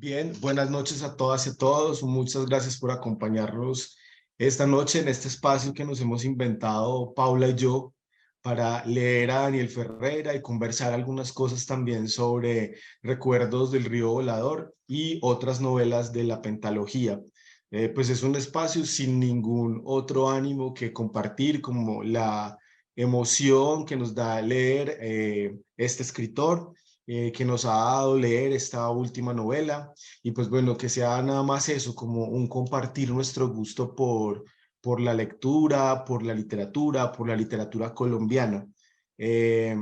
Bien, buenas noches a todas y a todos. Muchas gracias por acompañarnos esta noche en este espacio que nos hemos inventado Paula y yo para leer a Daniel Ferreira y conversar algunas cosas también sobre Recuerdos del Río Volador y otras novelas de la pentalogía. Pues es un espacio sin ningún otro ánimo que compartir, como la emoción que nos da leer este escritor, que nos ha dado leer esta última novela. Y pues bueno, que sea nada más eso, como un compartir nuestro gusto por la lectura, por la literatura colombiana. Eh,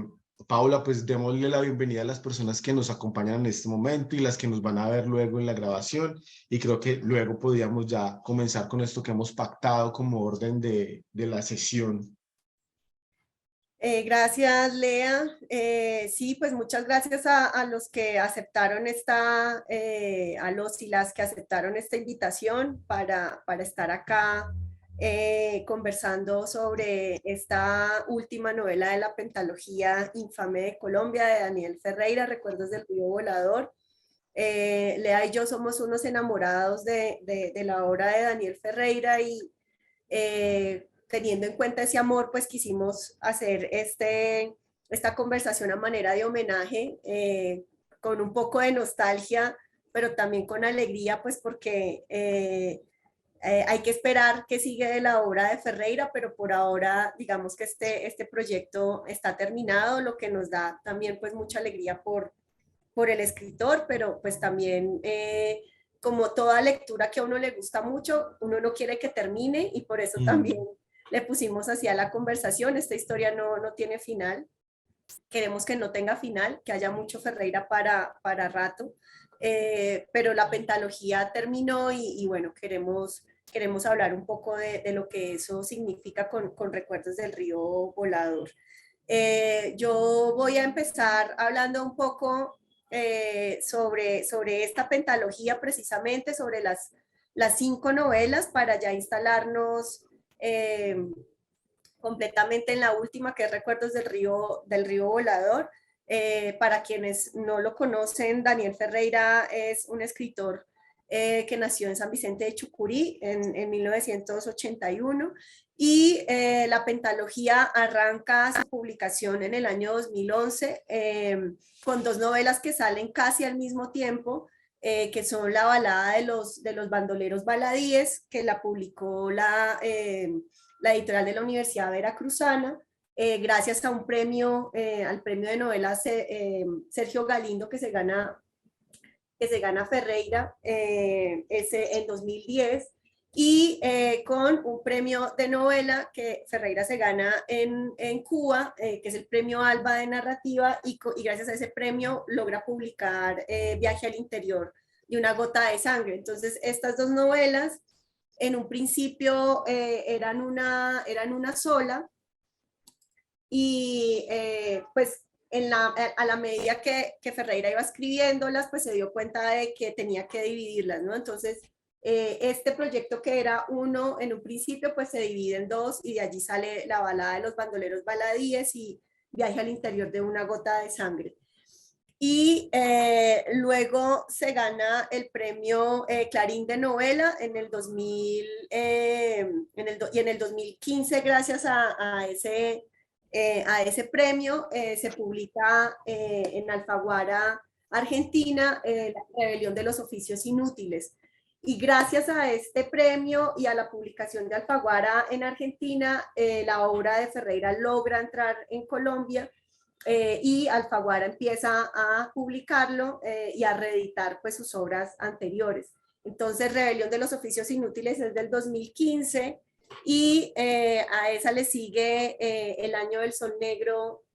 Paula, pues démosle la bienvenida a las personas que nos acompañan en este momento y las que nos van a ver luego en la grabación. Y creo que luego podríamos ya comenzar con esto que hemos pactado como orden de la sesión. Gracias, Lea. Sí, pues muchas gracias a los que aceptaron a los y las que aceptaron esta invitación para estar acá conversando sobre esta última novela de la pentalogía infame de Colombia de Daniel Ferreira, Recuerdos del Río Volador. Lea y yo somos unos enamorados de la obra de Daniel Ferreira y teniendo en cuenta ese amor, pues quisimos hacer esta conversación a manera de homenaje, con un poco de nostalgia, pero también con alegría, pues porque hay que esperar que sigue de la obra de Ferreira, pero por ahora digamos que este proyecto está terminado, lo que nos da también pues mucha alegría por el escritor, pero pues también como toda lectura que a uno le gusta mucho, uno no quiere que termine y por eso también le pusimos así a la conversación. Esta historia no tiene final, queremos que no tenga final, que haya mucho Ferreira para rato, pero la pentalogía terminó y bueno, queremos hablar un poco de lo que eso significa con Recuerdos del Río Volador. Yo voy a empezar hablando un poco sobre esta pentalogía, precisamente sobre las 5 novelas, para ya instalarnos completamente en la última, que es Recuerdos del Río Volador. Para quienes no lo conocen, Daniel Ferreira es un escritor que nació en San Vicente de Chucurí en 1981 y la pentalogía arranca su publicación en el año 2011 con 2 novelas que salen casi al mismo tiempo, que son La balada de los bandoleros baladíes, que la publicó la editorial de la Universidad Veracruzana, gracias a un premio, al premio de novelas Sergio Galindo que se gana Ferreira ese en 2010, y con un premio de novela que Ferreira se gana en Cuba, que es el premio Alba de narrativa, y gracias a ese premio logra publicar Viaje al interior de una gota de sangre. Entonces estas 2 novelas en un principio eran una sola, y pues a la medida que Ferreira iba escribiéndolas, pues se dio cuenta de que tenía que dividirlas, ¿no? Entonces, este proyecto, que era uno en un principio, pues se divide en 2 y de allí sale La balada de los bandoleros baladíes y Viaje al interior de una gota de sangre. Y luego se gana el premio Clarín de novela en el 2000, y en el 2015, gracias a ese premio, se publica en Alfaguara, Argentina, La rebelión de los oficios inútiles. Y gracias a este premio y a la publicación de Alfaguara en Argentina, la obra de Ferreira logra entrar en Colombia, y Alfaguara empieza a publicarlo y a reeditar pues sus obras anteriores. Entonces, Rebelión de los Oficios Inútiles es del 2015 y a esa le sigue El Año del Sol Negro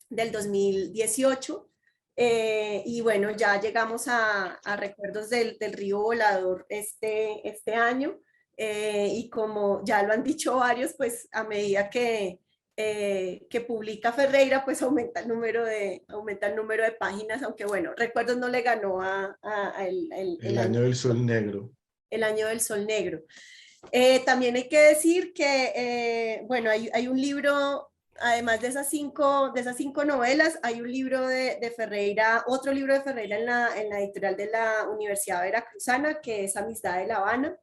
del 2018. Y bueno, ya llegamos a Recuerdos del Río Volador este año. Y como ya lo han dicho varios, pues a medida que publica Ferreira, pues aumenta el número de páginas, aunque bueno, Recuerdos no le ganó El Año del Sol Negro. El Año del Sol Negro. También hay que decir que, bueno, hay un libro además de esas cinco novelas, hay un libro de Ferreira, otro libro de Ferreira en la editorial de la Universidad Veracruzana, que es Amistad de La Habana,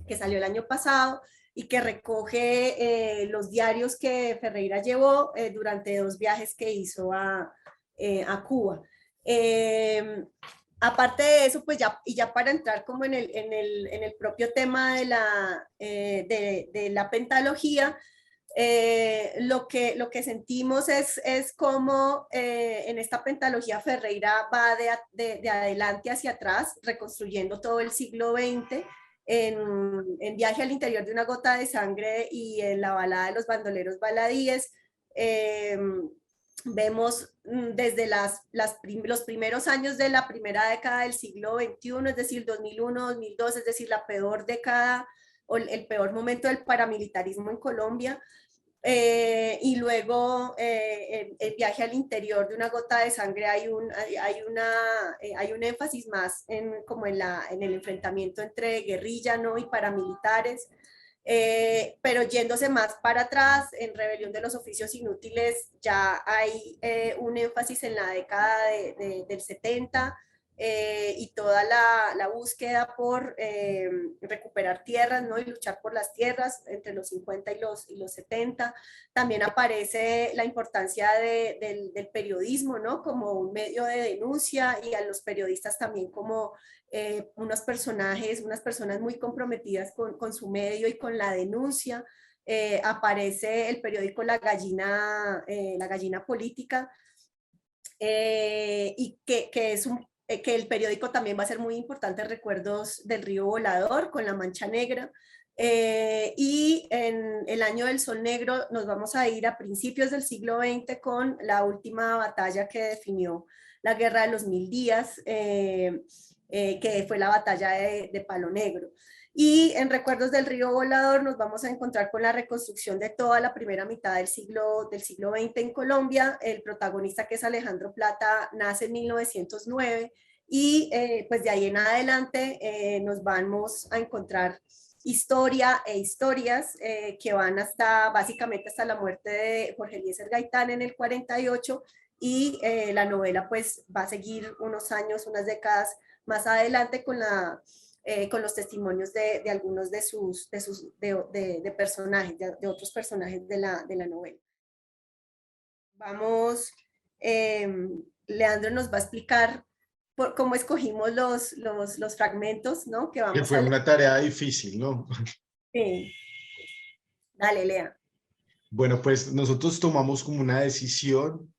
que salió el año pasado y que recoge los diarios que Ferreira llevó durante dos viajes que hizo a Cuba. Aparte de eso, pues ya, y ya para entrar como en el propio tema de la pentalogía, lo que sentimos es cómo en esta pentalogía Ferreira va de adelante hacia atrás, reconstruyendo todo el siglo XX, en Viaje al interior de una gota de sangre y en La balada de los bandoleros baladíes. Eh, Vemos desde los primeros años de la primera década del siglo XXI, es decir, 2001, 2002, es decir, la peor década o el peor momento del paramilitarismo en Colombia, y luego el viaje al interior de una gota de sangre hay un énfasis más como en el enfrentamiento entre guerrilla, ¿no?, y paramilitares. Pero yéndose más para atrás, en Rebelión de los Oficios Inútiles ya hay un énfasis en la década del 70, y toda la búsqueda por recuperar tierras, ¿no?, y luchar por las tierras entre los 50 y los 70. También aparece la importancia del periodismo, ¿no?, como un medio de denuncia, y a los periodistas también como unas personas muy comprometidas con su medio y con la denuncia. Aparece el periódico La Gallina Política, y que es que el periódico también va a ser muy importante, Recuerdos del Río Volador, con La Mancha Negra. Y en el año del Sol Negro nos vamos a ir a principios del siglo XX con la última batalla que definió la Guerra de los Mil Días, que fue la batalla de Palo Negro. Y en Recuerdos del Río Volador nos vamos a encontrar con la reconstrucción de toda la primera mitad del siglo XX en Colombia. El protagonista, que es Alejandro Plata, nace en 1909, y pues de ahí en adelante nos vamos a encontrar historia e historias que van básicamente hasta la muerte de Jorge Eliezer Gaitán en el 48, y la novela pues va a seguir unos años, unas décadas más adelante con los testimonios de algunos de personajes, de otros personajes de la novela. Vamos, Leandro nos va a explicar cómo escogimos los fragmentos, ¿no?, que Que vamos fue a leer. una tarea difícil, ¿no? Sí. Dale, Lea. Bueno, pues nosotros tomamos como una decisión,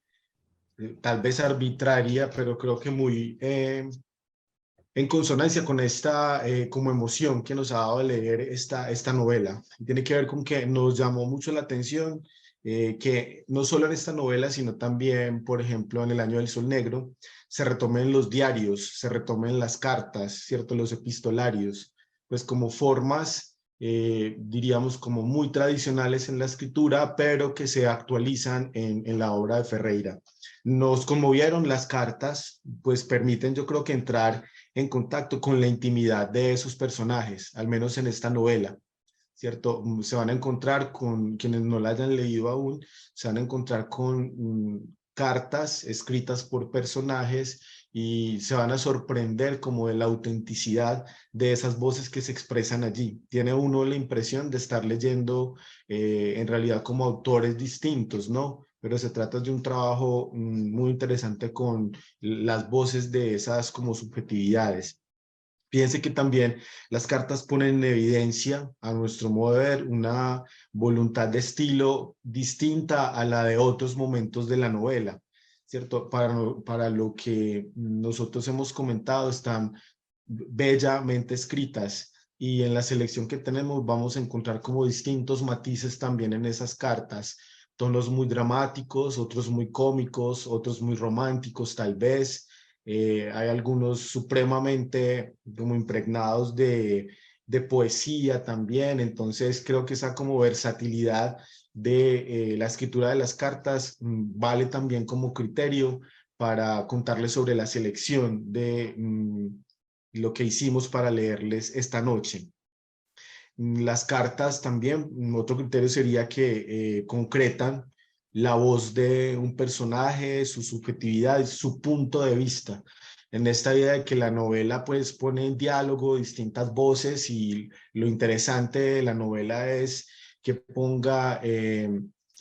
tal vez arbitraria, pero creo que muy en consonancia con esta como emoción que nos ha dado leer esta novela. Tiene que ver con que nos llamó mucho la atención que no solo en esta novela, sino también, por ejemplo, en El Año del Sol Negro, se retomen los diarios, se retomen las cartas, ¿cierto? Los epistolarios, pues como formas, diríamos, como muy tradicionales en la escritura, pero que se actualizan en la obra de Ferreira. Nos conmovieron las cartas, pues permiten, yo creo, que entrar en contacto con la intimidad de esos personajes, al menos en esta novela, ¿cierto? Se van a encontrar con, quienes no la hayan leído aún, se van a encontrar con cartas escritas por personajes y se van a sorprender como de la autenticidad de esas voces que se expresan allí. Tiene uno la impresión de estar leyendo en realidad como autores distintos, ¿no? Pero se trata de un trabajo muy interesante con las voces de esas como subjetividades. Piense que también las cartas ponen en evidencia, a nuestro modo de ver, una voluntad de estilo distinta a la de otros momentos de la novela, ¿cierto? Para lo que nosotros hemos comentado, están bellamente escritas, y en la selección que tenemos vamos a encontrar como distintos matices también en esas cartas, tonos muy dramáticos, otros muy cómicos, otros muy románticos tal vez. Hay algunos supremamente como impregnados de poesía también, entonces creo que esa como versatilidad de la escritura de las cartas vale también como criterio para contarles sobre la selección de lo que hicimos para leerles esta noche. Las cartas también, otro criterio sería que concretan la voz de un personaje, su subjetividad, su punto de vista. En esta idea de que la novela pues pone en diálogo distintas voces y lo interesante de la novela es que ponga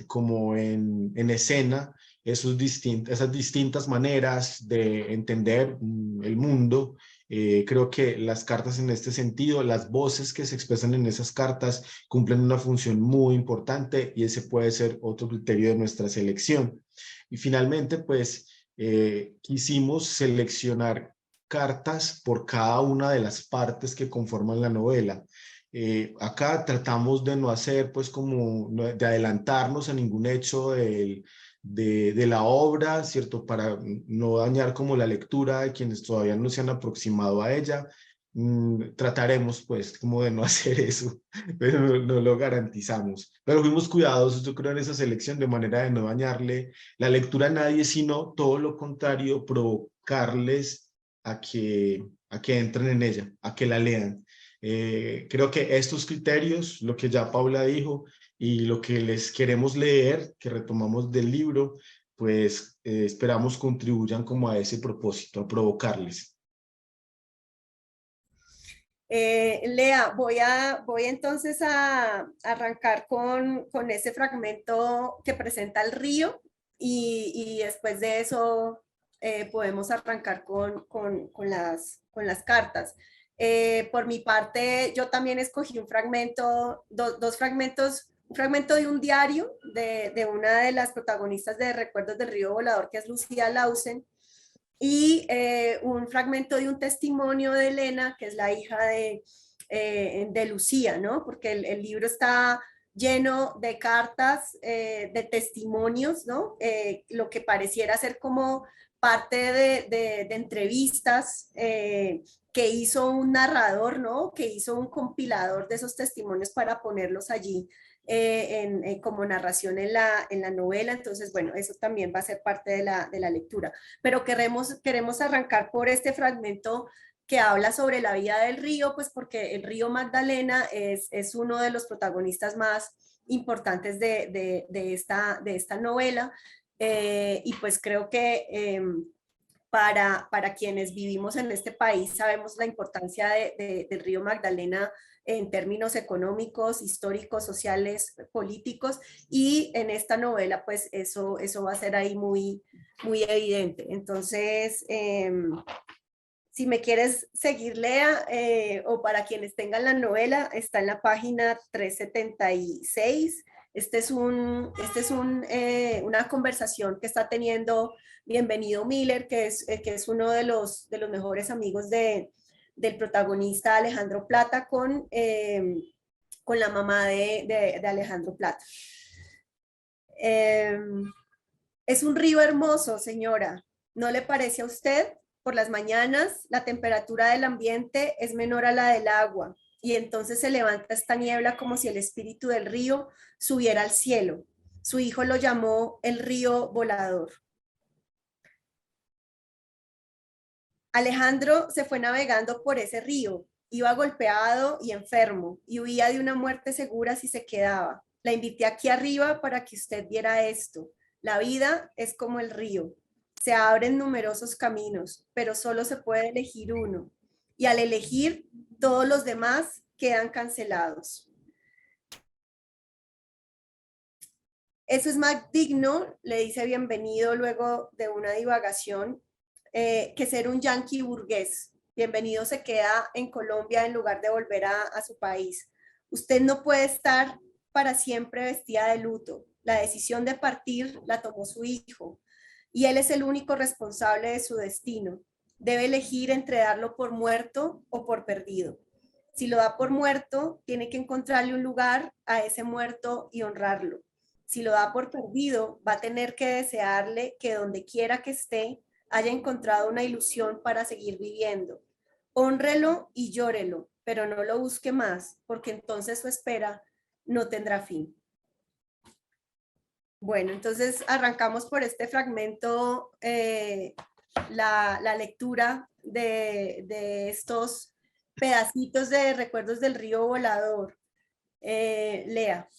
como en escena esas distintas maneras de entender el mundo. Creo que las cartas en este sentido, las voces que se expresan en esas cartas cumplen una función muy importante y ese puede ser otro criterio de nuestra selección. Y finalmente, pues quisimos seleccionar cartas por cada una de las partes que conforman la novela. Acá tratamos de no hacer, pues, como de adelantarnos a ningún hecho de la obra, ¿cierto? Para no dañar como la lectura de quienes todavía no se han aproximado a ella. Trataremos, pues, como de no hacer eso, pero no lo garantizamos. Pero fuimos cuidadosos, yo creo, en esa selección de manera de no dañarle la lectura a nadie, sino todo lo contrario, provocarles a que entren en ella, a que la lean. Creo que estos criterios, lo que ya Paula dijo y lo que les queremos leer, que retomamos del libro, pues esperamos contribuyan como a ese propósito, a provocarles. Lea, voy entonces a arrancar con ese fragmento que presenta el río y después de eso podemos arrancar con las cartas. Por mi parte, yo también escogí un fragmento, dos fragmentos, un fragmento de un diario de una de las protagonistas de Recuerdos del Río Volador, que es Lucía Lausen, y un fragmento de un testimonio de Elena, que es la hija de Lucía, ¿no? Porque el libro está lleno de cartas, de testimonios, ¿no? Lo que pareciera ser como parte de entrevistas que hizo un narrador, ¿no? Que hizo un compilador de esos testimonios para ponerlos allí como narración en la novela. Entonces, bueno, eso también va a ser parte de la lectura. Pero queremos arrancar por este fragmento que habla sobre la vida del río, pues porque el río Magdalena es uno de los protagonistas más importantes de esta novela. Y pues creo que para quienes vivimos en este país sabemos la importancia del río Magdalena en términos económicos, históricos, sociales, políticos, y en esta novela pues eso va a ser ahí muy evidente. Entonces, si me quieres seguir, Lea, o para quienes tengan la novela, está en la página 376. Una conversación que está teniendo Bienvenido Miller, que es uno de los mejores amigos del protagonista Alejandro Plata con la mamá de Alejandro Plata. Es un río hermoso, señora. ¿No le parece a usted? Por las mañanas, la temperatura del ambiente es menor a la del agua y entonces se levanta esta niebla como si el espíritu del río subiera al cielo. Su hijo lo llamó el río volador. Alejandro se fue navegando por ese río. Iba golpeado y enfermo y huía de una muerte segura si se quedaba. La invité aquí arriba para que usted viera esto. La vida es como el río. Se abren numerosos caminos, pero solo se puede elegir uno. Y al elegir, todos los demás quedan cancelados. Eso es más digno, le dice Bienvenido luego de una divagación, que ser un yanqui burgués. Bienvenido se queda en Colombia en lugar de volver a su país. Usted no puede estar para siempre vestida de luto. La decisión de partir la tomó su hijo y él es el único responsable de su destino. Debe elegir entre darlo por muerto o por perdido. Si lo da por muerto, tiene que encontrarle un lugar a ese muerto y honrarlo. Si lo da por perdido, va a tener que desearle que donde quiera que esté, haya encontrado una ilusión para seguir viviendo. Hónrelo y llórelo, pero no lo busque más, porque entonces su espera no tendrá fin. Bueno, entonces arrancamos por este fragmento, la lectura de estos pedacitos de Recuerdos del Río Volador. Lea.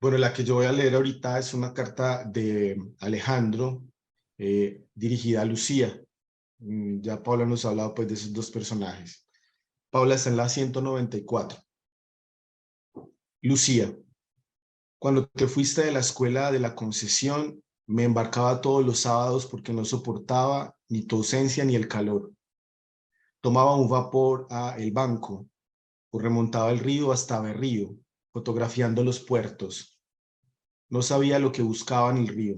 Bueno, la que yo voy a leer ahorita es una carta de Alejandro dirigida a Lucía. Ya Paula nos ha hablado pues de esos dos personajes. Paula está en la 194. Lucía, cuando te fuiste de la escuela de la Concesión, me embarcaba todos los sábados porque no soportaba ni tu ausencia ni el calor. Tomaba un vapor a El Banco o remontaba el río hasta Berrío, fotografiando los puertos. No sabía lo que buscaba en el río.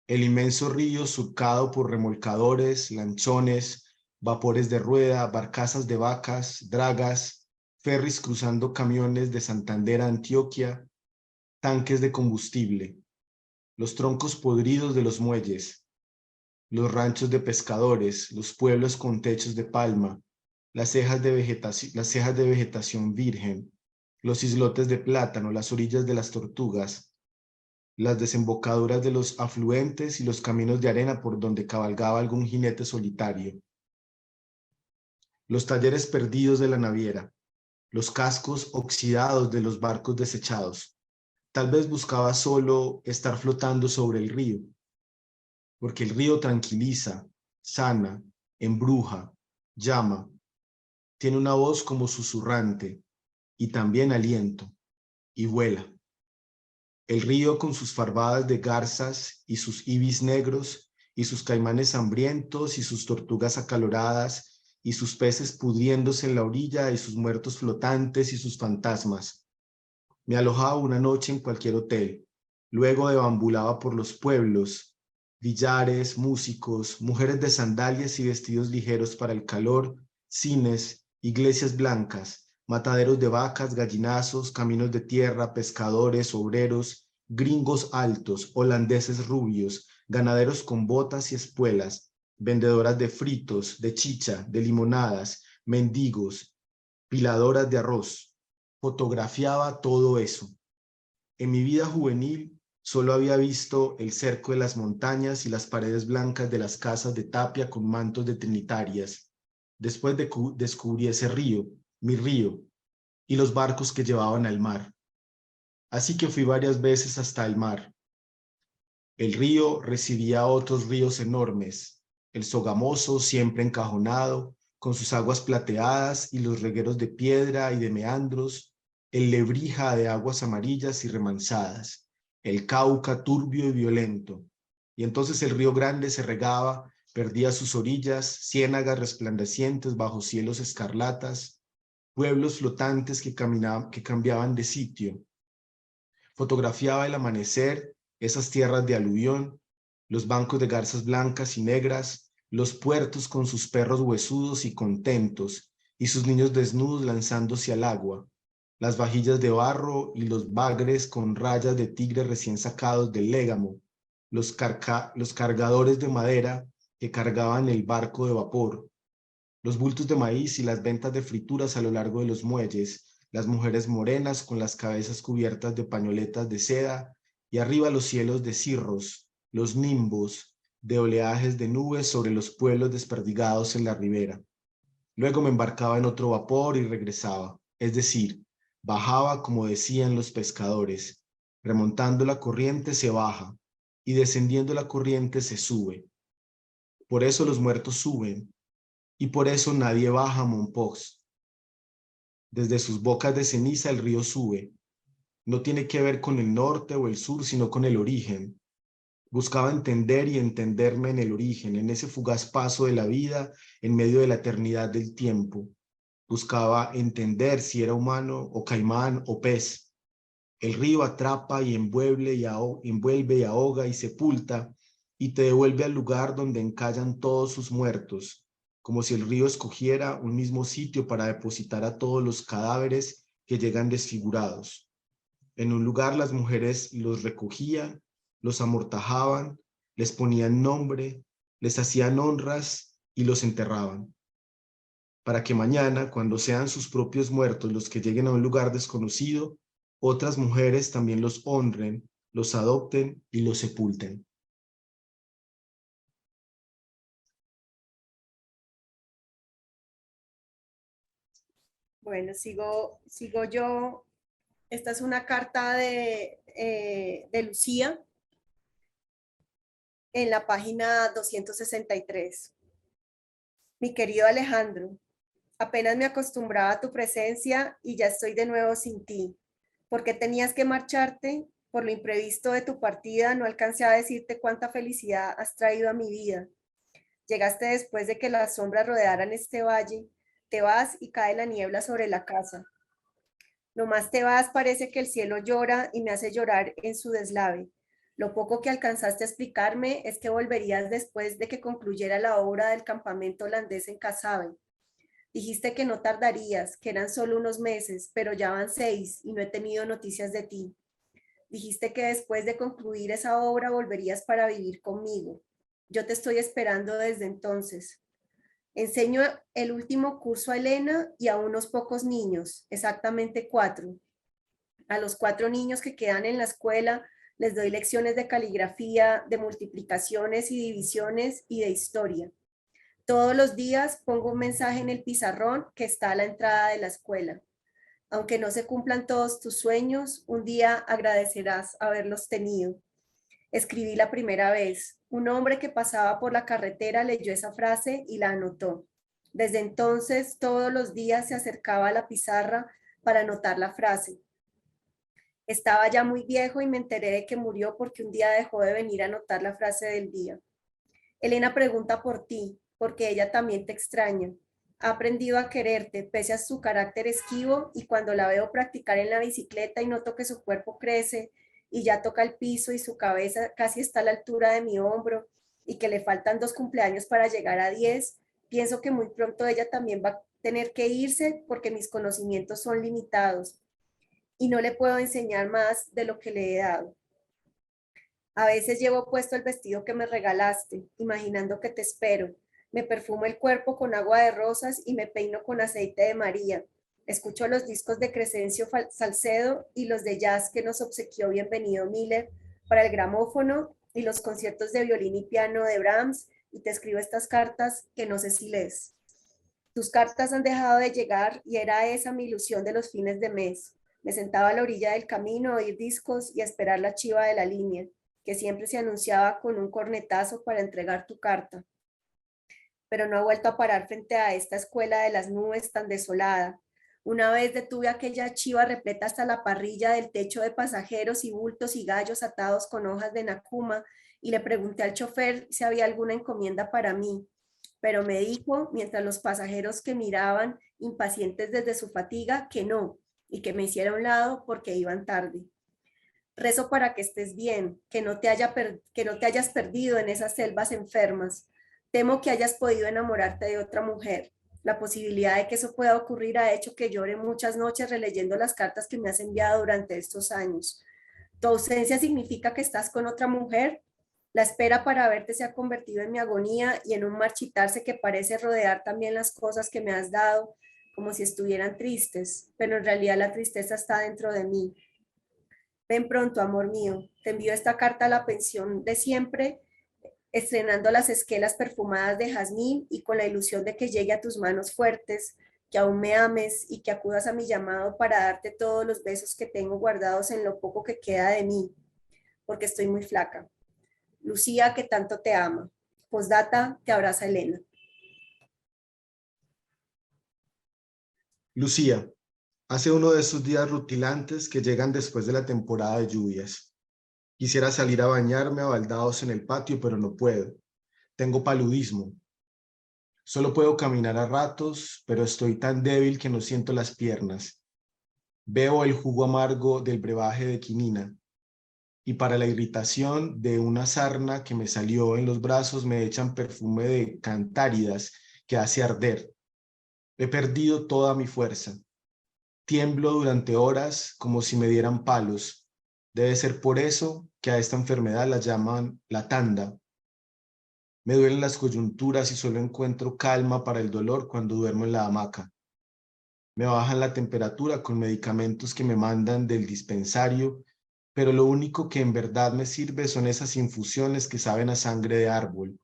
El inmenso río surcado por remolcadores, lanchones, vapores de rueda, barcazas de vacas, dragas, ferries cruzando camiones de Santander a Antioquia, tanques de combustible, los troncos podridos de los muelles, los ranchos de pescadores, los pueblos con techos de palma, las cejas de vegetación virgen, los islotes de plátano, las orillas de las tortugas, las desembocaduras de los afluentes y los caminos de arena por donde cabalgaba algún jinete solitario, los talleres perdidos de la naviera, los cascos oxidados de los barcos desechados. Tal vez buscaba solo estar flotando sobre el río, porque el río tranquiliza, sana, embruja, llama, tiene una voz como susurrante y también aliento, y vuela. El río con sus farvadas de garzas y sus ibis negros y sus caimanes hambrientos y sus tortugas acaloradas y sus peces pudriéndose en la orilla y sus muertos flotantes y sus fantasmas. Me alojaba una noche en cualquier hotel, luego deambulaba por los pueblos, billares, músicos, mujeres de sandalias y vestidos ligeros para el calor, cines, iglesias blancas, mataderos de vacas, gallinazos, caminos de tierra, pescadores, obreros, gringos altos, holandeses rubios, ganaderos con botas y espuelas, vendedoras de fritos, de chicha, de limonadas, mendigos, piladoras de arroz. Fotografiaba todo eso. En mi vida juvenil solo había visto el cerco de las montañas y las paredes blancas de las casas de tapia con mantos de trinitarias. Después descubrí ese río, mi río, y los barcos que llevaban al mar. Así que fui varias veces hasta el mar. El río recibía otros ríos enormes, el Sogamoso siempre encajonado, con sus aguas plateadas y los regueros de piedra y de meandros, el Lebrija de aguas amarillas y remansadas, el Cauca turbio y violento. Y entonces el río Grande se regaba, perdía sus orillas, ciénagas resplandecientes bajo cielos escarlatas, pueblos flotantes que cambiaban de sitio. Fotografiaba el amanecer, esas tierras de aluvión, los bancos de garzas blancas y negras, los puertos con sus perros huesudos y contentos, y sus niños desnudos lanzándose al agua, las vajillas de barro y los bagres con rayas de tigre recién sacados del légamo, los cargadores de madera que cargaban el barco de vapor, los bultos de maíz y las ventas de frituras a lo largo de los muelles, las mujeres morenas con las cabezas cubiertas de pañoletas de seda y arriba los cielos de cirros, los nimbos de oleajes de nubes sobre los pueblos desperdigados en la ribera. Luego me embarcaba en otro vapor y regresaba, es decir, bajaba como decían los pescadores, remontando la corriente se baja y descendiendo la corriente se sube. Por eso los muertos suben y por eso nadie baja a Mompox. Desde sus bocas de ceniza el río sube. No tiene que ver con el norte o el sur, sino con el origen. Buscaba entender y entenderme en el origen, en ese fugaz paso de la vida en medio de la eternidad del tiempo. Buscaba entender si era humano o caimán o pez. El río atrapa y envuelve y ahoga y sepulta y te devuelve al lugar donde encallan todos sus muertos, como si el río escogiera un mismo sitio para depositar a todos los cadáveres que llegan desfigurados. En un lugar las mujeres los recogían, los amortajaban, les ponían nombre, les hacían honras y los enterraban, para que mañana, cuando sean sus propios muertos los que lleguen a un lugar desconocido, otras mujeres también los honren, los adopten y los sepulten. Bueno, sigo yo Esta es una carta de Lucía en la página 263. Mi querido Alejandro, apenas me acostumbraba a tu presencia y ya estoy de nuevo sin ti. ¿Por qué tenías que marcharte? Por lo imprevisto de tu partida, no alcancé a decirte cuánta felicidad has traído a mi vida. Llegaste después de que las sombras rodearan este valle. Te vas y cae la niebla sobre la casa. Nomás te vas, parece que el cielo llora y me hace llorar en su deslave. Lo poco que alcanzaste a explicarme es que volverías después de que concluyera la obra del campamento holandés en Casabe. Dijiste que no tardarías, que eran solo unos meses, pero ya van 6 y no he tenido noticias de ti. Dijiste que después de concluir esa obra volverías para vivir conmigo. Yo te estoy esperando desde entonces. Enseño el último curso a Elena y a unos pocos niños, exactamente 4. A los 4 niños que quedan en la escuela les doy lecciones de caligrafía, de multiplicaciones y divisiones y de historia. Todos los días pongo un mensaje en el pizarrón que está a la entrada de la escuela. Aunque no se cumplan todos tus sueños, un día agradecerás haberlos tenido. Escribí la primera vez. Un hombre que pasaba por la carretera leyó esa frase y la anotó. Desde entonces, todos los días se acercaba a la pizarra para anotar la frase. Estaba ya muy viejo y me enteré de que murió porque un día dejó de venir a anotar la frase del día. Elena pregunta por ti, porque ella también te extraña. Ha aprendido a quererte pese a su carácter esquivo y cuando la veo practicar en la bicicleta y noto que su cuerpo crece y ya toca el piso y su cabeza casi está a la altura de mi hombro y que le faltan 2 cumpleaños para llegar a 10, pienso que muy pronto ella también va a tener que irse porque mis conocimientos son limitados y no le puedo enseñar más de lo que le he dado. A veces llevo puesto el vestido que me regalaste, imaginando que te espero. Me perfumo el cuerpo con agua de rosas y me peino con aceite de María. Escucho los discos de Crescencio Salcedo y los de jazz que nos obsequió Bienvenido Miller para el gramófono y los conciertos de violín y piano de Brahms y te escribo estas cartas que no sé si lees. Tus cartas han dejado de llegar y era esa mi ilusión de los fines de mes. Me sentaba a la orilla del camino a oír discos y a esperar la chiva de la línea que siempre se anunciaba con un cornetazo para entregar tu carta. Pero no ha vuelto a parar frente a esta escuela de las nubes tan desolada. Una vez detuve aquella chiva repleta hasta la parrilla del techo de pasajeros y bultos y gallos atados con hojas de nacuma y le pregunté al chofer si había alguna encomienda para mí. Pero me dijo, mientras los pasajeros que miraban impacientes desde su fatiga, que no, y que me hiciera a un lado porque iban tarde. Rezo para que estés bien, que no te hayas perdido en esas selvas enfermas. Temo que hayas podido enamorarte de otra mujer. La posibilidad de que eso pueda ocurrir ha hecho que llore muchas noches releyendo las cartas que me has enviado durante estos años. ¿Tu ausencia significa que estás con otra mujer? La espera para verte se ha convertido en mi agonía y en un marchitarse que parece rodear también las cosas que me has dado, como si estuvieran tristes, pero en realidad la tristeza está dentro de mí. Ven pronto, amor mío, te envío esta carta a la pensión de siempre, estrenando las esquelas perfumadas de jazmín y con la ilusión de que llegue a tus manos fuertes, que aún me ames y que acudas a mi llamado para darte todos los besos que tengo guardados en lo poco que queda de mí, porque estoy muy flaca. Lucía, que tanto te ama. Postdata, te abraza Elena. Lucía, hace uno de esos días rutilantes que llegan después de la temporada de lluvias. Quisiera salir a bañarme a baldados en el patio, pero no puedo. Tengo paludismo. Solo puedo caminar a ratos, pero estoy tan débil que no siento las piernas. Bebo el jugo amargo del brebaje de quinina y para la irritación de una sarna que me salió en los brazos me echan perfume de cantáridas que hace arder. He perdido toda mi fuerza. Tiemblo durante horas como si me dieran palos. Debe ser por eso que a esta enfermedad la llaman la tanda. Me duelen las coyunturas y solo encuentro calma para el dolor cuando duermo en la hamaca. Me bajan la temperatura con medicamentos que me mandan del dispensario, pero lo único que en verdad me sirve son esas infusiones que saben a sangre de árbol.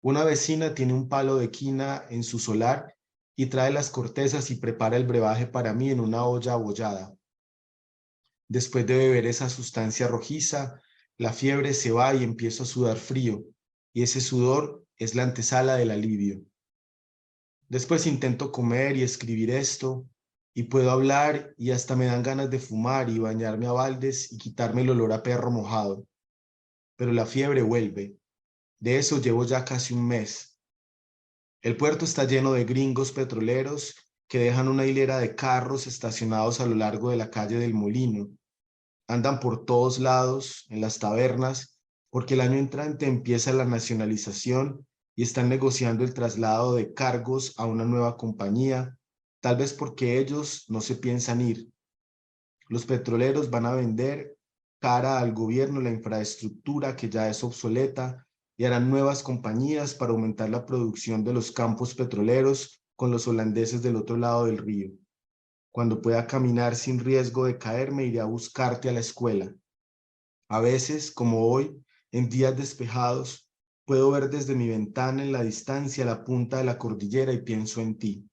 Una vecina tiene un palo de quina en su solar y trae las cortezas y prepara el brebaje para mí en una olla abollada. Después de beber esa sustancia rojiza, la fiebre se va y empiezo a sudar frío, y ese sudor es la antesala del alivio. Después intento comer y escribir esto, y puedo hablar y hasta me dan ganas de fumar y bañarme a baldes y quitarme el olor a perro mojado. Pero la fiebre vuelve. De eso llevo ya casi un mes. El puerto está lleno de gringos petroleros que dejan una hilera de carros estacionados a lo largo de la calle del Molino. Andan por todos lados, en las tabernas, porque el año entrante empieza la nacionalización y están negociando el traslado de cargos a una nueva compañía, tal vez porque ellos no se piensan ir. Los petroleros van a vender cara al gobierno la infraestructura que ya es obsoleta y harán nuevas compañías para aumentar la producción de los campos petroleros con los holandeses del otro lado del río. Cuando pueda caminar sin riesgo de caerme, iré a buscarte a la escuela. A veces, como hoy, en días despejados, puedo ver desde mi ventana en la distancia la punta de la cordillera y pienso en ti.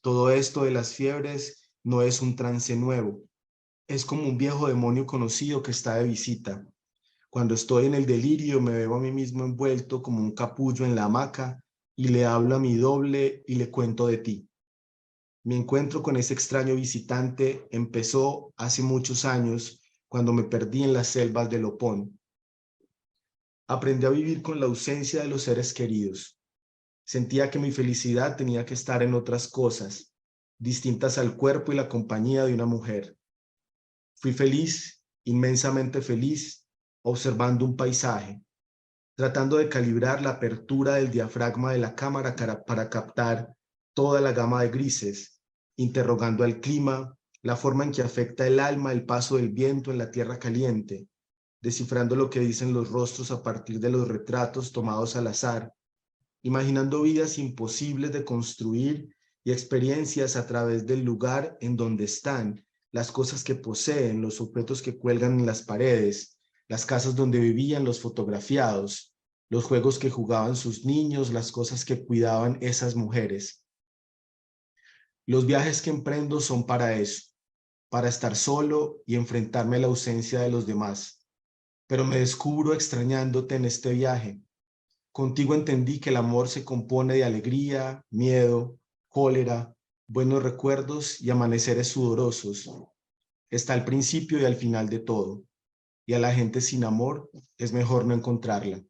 Todo esto de las fiebres no es un trance nuevo, es como un viejo demonio conocido que está de visita. Cuando estoy en el delirio me veo a mí mismo envuelto como un capullo en la hamaca y le hablo a mi doble y le cuento de ti. Mi encuentro con ese extraño visitante empezó hace muchos años cuando me perdí en las selvas de Lopón. Aprendí a vivir con la ausencia de los seres queridos. Sentía que mi felicidad tenía que estar en otras cosas, distintas al cuerpo y la compañía de una mujer. Fui feliz, inmensamente feliz, observando un paisaje, tratando de calibrar la apertura del diafragma de la cámara para captar toda la gama de grises, interrogando al clima, la forma en que afecta el alma el paso del viento en la tierra caliente, descifrando lo que dicen los rostros a partir de los retratos tomados al azar, imaginando vidas imposibles de construir y experiencias a través del lugar en donde están, las cosas que poseen, los objetos que cuelgan en las paredes, las casas donde vivían los fotografiados, los juegos que jugaban sus niños, las cosas que cuidaban esas mujeres. Los viajes que emprendo son para eso, para estar solo y enfrentarme a la ausencia de los demás. Pero me descubro extrañándote en este viaje. Contigo entendí que el amor se compone de alegría, miedo, cólera, buenos recuerdos y amaneceres sudorosos. Está al principio y al final de todo. Y a la gente sin amor es mejor no encontrarla.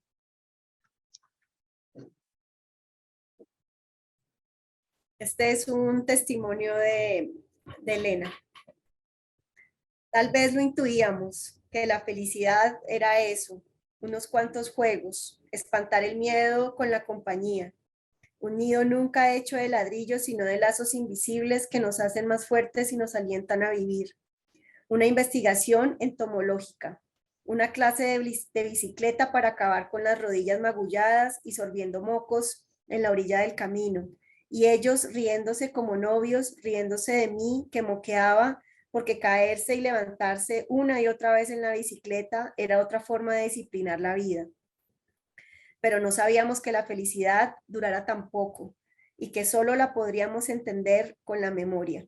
Este es un testimonio de Elena. Tal vez lo intuíamos, que la felicidad era eso, unos cuantos juegos, espantar el miedo con la compañía, un nido nunca hecho de ladrillos, sino de lazos invisibles que nos hacen más fuertes y nos alientan a vivir. Una investigación entomológica, una clase de bicicleta para acabar con las rodillas magulladas y sorbiendo mocos en la orilla del camino, y ellos riéndose como novios, riéndose de mí que moqueaba, porque caerse y levantarse una y otra vez en la bicicleta era otra forma de disciplinar la vida. Pero no sabíamos que la felicidad durara tan poco y que solo la podríamos entender con la memoria.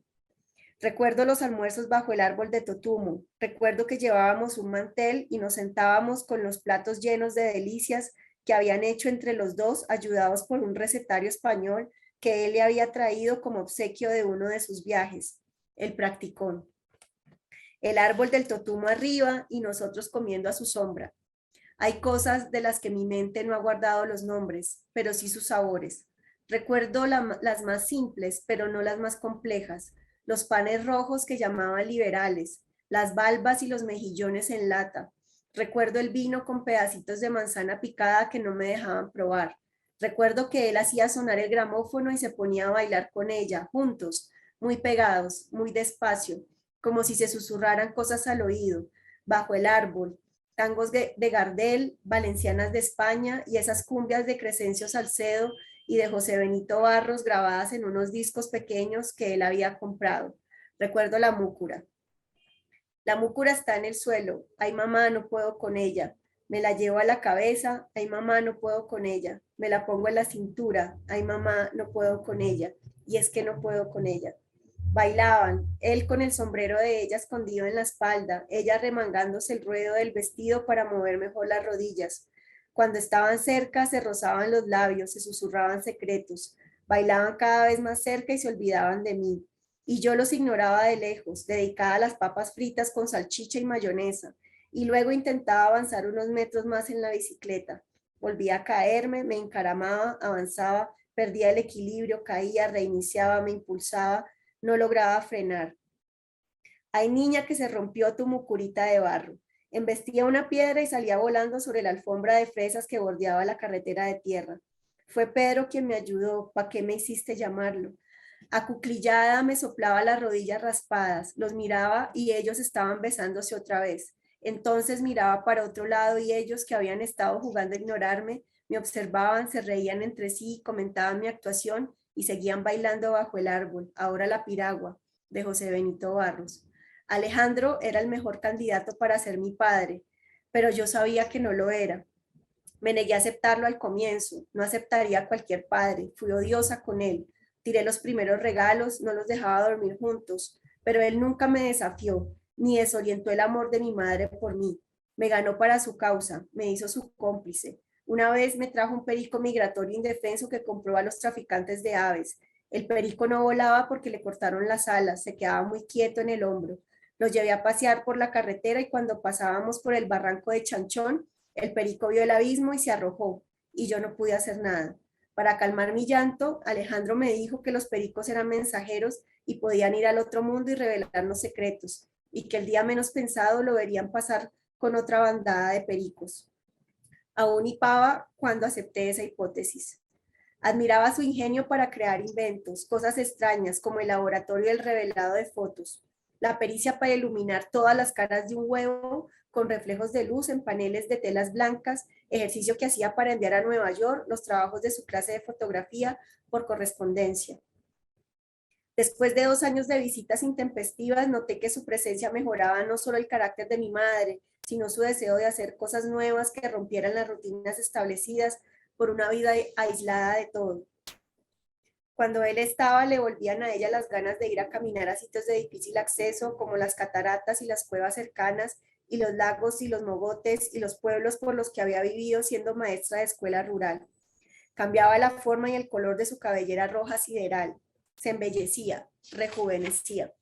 Recuerdo los almuerzos bajo el árbol de totumo. Recuerdo que llevábamos un mantel y nos sentábamos con los platos llenos de delicias que habían hecho entre los dos, ayudados por un recetario español que él le había traído como obsequio de uno de sus viajes, el practicón. El árbol del totumo arriba y nosotros comiendo a su sombra. Hay cosas de las que mi mente no ha guardado los nombres, pero sí sus sabores. Recuerdo las más simples, pero no las más complejas. Los panes rojos que llamaban liberales, las valvas y los mejillones en lata. Recuerdo el vino con pedacitos de manzana picada que no me dejaban probar. Recuerdo que él hacía sonar el gramófono y se ponía a bailar con ella, juntos, muy pegados, muy despacio, como si se susurraran cosas al oído, bajo el árbol, tangos de Gardel, valencianas de España y esas cumbias de Crescencio Salcedo y de José Benito Barros grabadas en unos discos pequeños que él había comprado. Recuerdo la múcura. La múcura está en el suelo. Ay, mamá, no puedo con ella. Me la llevo a la cabeza. Ay, mamá, no puedo con ella. Me la pongo en la cintura. Ay, mamá, no puedo con ella. Y es que no puedo con ella. Bailaban, él con el sombrero de ella escondido en la espalda, ella remangándose el ruedo del vestido para mover mejor las rodillas. Cuando estaban cerca, se rozaban los labios, se susurraban secretos, bailaban cada vez más cerca y se olvidaban de mí. Y yo los ignoraba de lejos, dedicada a las papas fritas con salchicha y mayonesa, y luego intentaba avanzar unos metros más en la bicicleta. Volvía a caerme, me encaramaba, avanzaba, perdía el equilibrio, caía, reiniciaba, me impulsaba, no lograba frenar. Hay niña que se rompió tu mucurita de barro. Embestía una piedra y salía volando sobre la alfombra de fresas que bordeaba la carretera de tierra. Fue Pedro quien me ayudó. ¿Para qué me hiciste llamarlo? Acuclillada me soplaba las rodillas raspadas, los miraba y ellos estaban besándose otra vez. Entonces miraba para otro lado y ellos que habían estado jugando a ignorarme, me observaban, se reían entre sí, comentaban mi actuación y seguían bailando bajo el árbol, ahora la piragua, de José Benito Barros. Alejandro era el mejor candidato para ser mi padre, pero yo sabía que no lo era. Me negué a aceptarlo al comienzo, no aceptaría a cualquier padre, fui odiosa con él, tiré los primeros regalos, no los dejaba dormir juntos, pero él nunca me desafió, ni desorientó el amor de mi madre por mí. Me ganó para su causa, me hizo su cómplice. Una vez me trajo un perico migratorio indefenso que compró a los traficantes de aves. El perico no volaba porque le cortaron las alas, se quedaba muy quieto en el hombro. Lo llevé a pasear por la carretera y cuando pasábamos por el barranco de Chanchón, el perico vio el abismo y se arrojó, y yo no pude hacer nada. Para calmar mi llanto, Alejandro me dijo que los pericos eran mensajeros y podían ir al otro mundo y revelarnos secretos, y que el día menos pensado lo verían pasar con otra bandada de pericos. Aún hipaba cuando acepté esa hipótesis. Admiraba su ingenio para crear inventos, cosas extrañas como el laboratorio del revelado de fotos, la pericia para iluminar todas las caras de un huevo con reflejos de luz en paneles de telas blancas, ejercicio que hacía para enviar a Nueva York los trabajos de su clase de fotografía por correspondencia. Después de 2 años de visitas intempestivas, noté que su presencia mejoraba no solo el carácter de mi madre, sino su deseo de hacer cosas nuevas que rompieran las rutinas establecidas por una vida aislada de todo. Cuando él estaba, le volvían a ella las ganas de ir a caminar a sitios de difícil acceso, como las cataratas y las cuevas cercanas, y los lagos y los mogotes y los pueblos por los que había vivido siendo maestra de escuela rural. Cambiaba la forma y el color de su cabellera roja sideral. Se embellecía, rejuvenecía.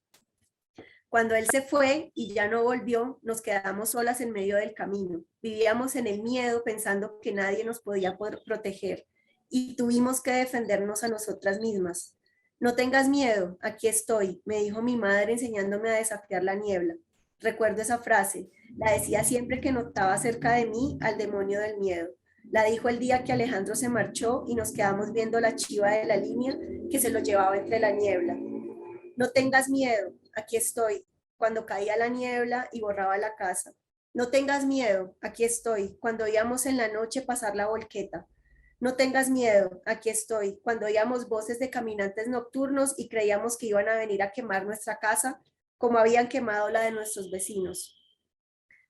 Cuando él se fue y ya no volvió, nos quedamos solas en medio del camino. Vivíamos en el miedo pensando que nadie nos podía poder proteger y tuvimos que defendernos a nosotras mismas. No tengas miedo, aquí estoy, me dijo mi madre enseñándome a desafiar la niebla. Recuerdo esa frase, la decía siempre que notaba cerca de mí al demonio del miedo. La dijo el día que Alejandro se marchó y nos quedamos viendo la chiva de la línea que se lo llevaba entre la niebla. No tengas miedo, aquí estoy, cuando caía la niebla y borraba la casa. No tengas miedo, aquí estoy, cuando oíamos en la noche pasar la volqueta. No tengas miedo, aquí estoy, cuando oíamos voces de caminantes nocturnos y creíamos que iban a venir a quemar nuestra casa como habían quemado la de nuestros vecinos.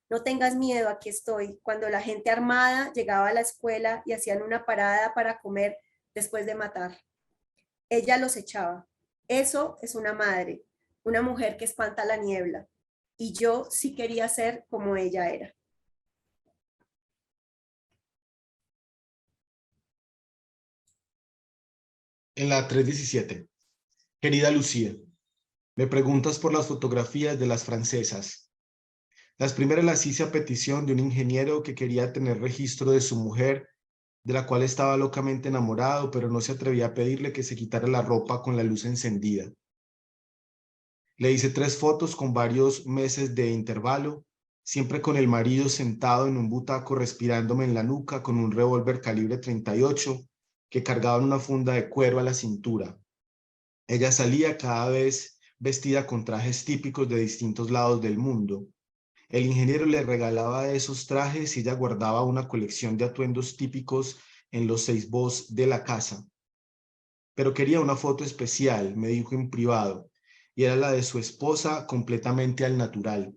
No tengas miedo, aquí estoy, cuando la gente armada llegaba a la escuela y hacían una parada para comer después de matar. Ella los echaba. Eso es una madre, una mujer que espanta la niebla. Y yo sí quería ser como ella era. En la 317. Querida Lucía, me preguntas por las fotografías de las francesas. Las primeras las hice a petición de un ingeniero que quería tener registro de su mujer, de la cual estaba locamente enamorado, pero no se atrevía a pedirle que se quitara la ropa con la luz encendida. Le hice 3 fotos con varios meses de intervalo, siempre con el marido sentado en un butaco respirándome en la nuca con un revólver calibre 38 que cargaba en una funda de cuero a la cintura. Ella salía cada vez vestida con trajes típicos de distintos lados del mundo. El ingeniero le regalaba esos trajes y ella guardaba una colección de atuendos típicos en los 6 de la casa. Pero quería una foto especial, me dijo en privado, y era la de su esposa completamente al natural.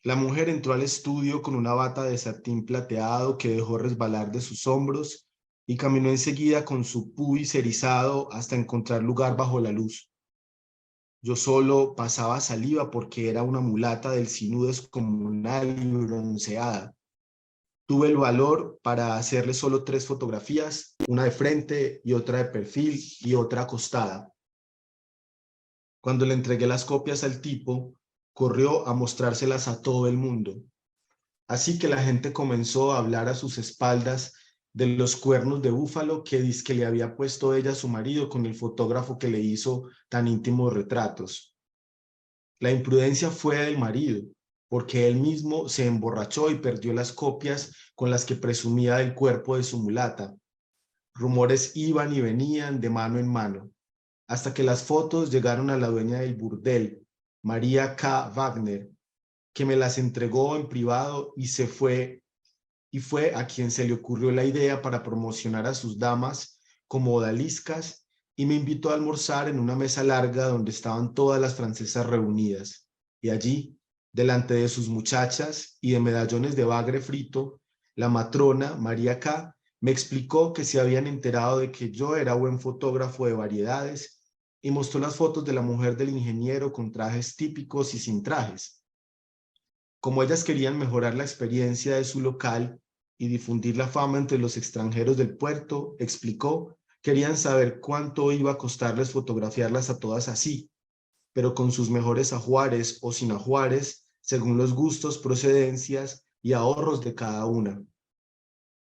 La mujer entró al estudio con una bata de satín plateado que dejó resbalar de sus hombros y caminó enseguida con su pubis erizado hasta encontrar lugar bajo la luz. Yo solo pasaba saliva porque era una mulata del Sinú descomunal y bronceada. Tuve el valor para hacerle solo 3 fotografías, una de frente y otra de perfil y otra acostada. Cuando le entregué las copias al tipo, corrió a mostrárselas a todo el mundo. Así que la gente comenzó a hablar a sus espaldas de los cuernos de búfalo que dizque le había puesto ella a su marido con el fotógrafo que le hizo tan íntimos retratos. La imprudencia fue del marido, porque él mismo se emborrachó y perdió las copias con las que presumía del cuerpo de su mulata. Rumores iban y venían de mano en mano, hasta que las fotos llegaron a la dueña del burdel, María K. Wagner, que me las entregó en privado y fue a quien se le ocurrió la idea para promocionar a sus damas como odaliscas y me invitó a almorzar en una mesa larga donde estaban todas las francesas reunidas. Y allí, delante de sus muchachas y de medallones de bagre frito, la matrona, María K., me explicó que se habían enterado de que yo era buen fotógrafo de variedades y mostró las fotos de la mujer del ingeniero con trajes típicos y sin trajes. Como ellas querían mejorar la experiencia de su local y difundir la fama entre los extranjeros del puerto, explicó, querían saber cuánto iba a costarles fotografiarlas a todas así, pero con sus mejores ajuares o sin ajuares, según los gustos, procedencias y ahorros de cada una.